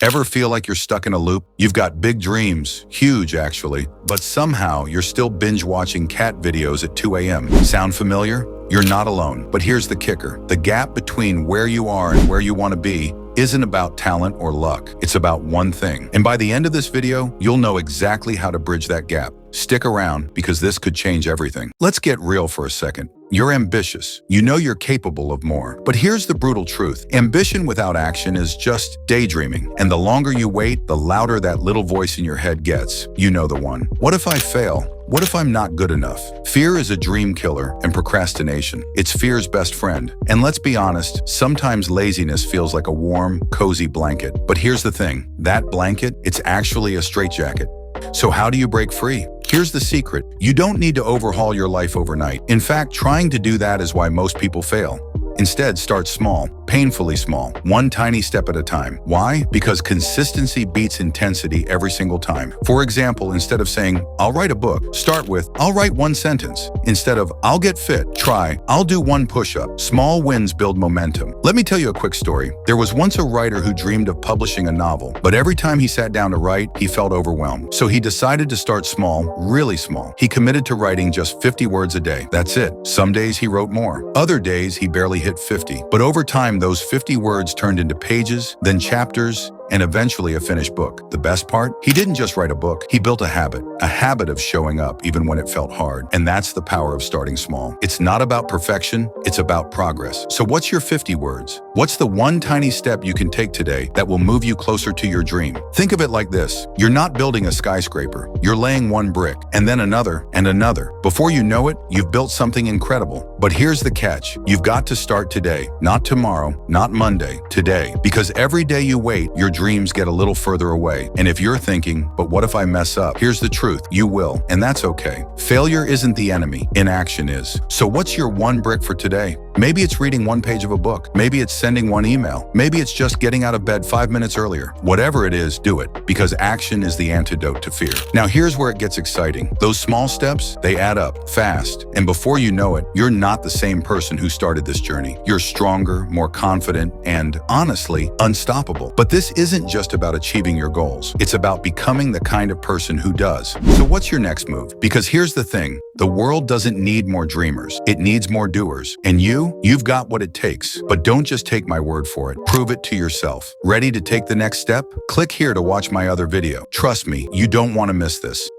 Ever feel like you're stuck in a loop? You've got big dreams, huge actually, but somehow you're still binge watching cat videos at 2 a.m. Sound familiar? You're not alone. But here's the kicker. The gap between where you are and where you want to be isn't about talent or luck. It's about one thing. And by the end of this video, you'll know exactly how to bridge that gap. Stick around because this could change everything. Let's get real for a second. You're ambitious. You know you're capable of more. But here's the brutal truth. Ambition without action is just daydreaming. And the longer you wait, the louder that little voice in your head gets. You know the one. What if I fail? What if I'm not good enough? Fear is a dream killer, and procrastination, it's fear's best friend. And let's be honest, sometimes laziness feels like a warm, cozy blanket. But here's the thing. That blanket, it's actually a straitjacket. So how do you break free? Here's the secret. You don't need to overhaul your life overnight. In fact, trying to do that is why most people fail. Instead, start small, painfully small, one tiny step at a time. Why? Because consistency beats intensity every single time. For example, instead of saying, I'll write a book, start with, I'll write one sentence. Instead of, I'll get fit, try, I'll do one push-up. Small wins build momentum. Let me tell you a quick story. There was once a writer who dreamed of publishing a novel, but every time he sat down to write, he felt overwhelmed. So he decided to start small, really small. He committed to writing just 50 words a day. That's it. Some days he wrote more. Other days he barely hit 50. But over time, those 50 words turned into pages, then chapters, and eventually a finished book. The best part? He didn't just write a book, he built a habit of showing up even when it felt hard. And that's the power of starting small. It's not about perfection, it's about progress. So what's your 50 words? What's the one tiny step you can take today that will move you closer to your dream? Think of it like this. You're not building a skyscraper. You're laying one brick, and then another, and another. Before you know it, you've built something incredible. But here's the catch. You've got to start today, not tomorrow, not Monday, today. Because every day you wait, your dreams get a little further away. And if you're thinking, but what if I mess up? Here's the truth. You will, and that's okay. Failure isn't the enemy. Inaction is. So what's your one brick for today? Maybe it's reading one page of a book. Maybe it's sending one email. Maybe it's just getting out of bed 5 minutes earlier. Whatever it is, do it, because action is the antidote to fear. Now here's where it gets exciting. Those small steps, they add up fast. And before you know it, you're not the same person who started this journey. You're stronger, more confident, and honestly, unstoppable. But this isn't just about achieving your goals. It's about becoming the kind of person who does. So what's your next move? Because here's the thing. The world doesn't need more dreamers. It needs more doers. And you've got what it takes. But don't just take my word for it. Prove it to yourself. Ready to take the next step? Click here to watch my other video. Trust me, you don't want to miss this.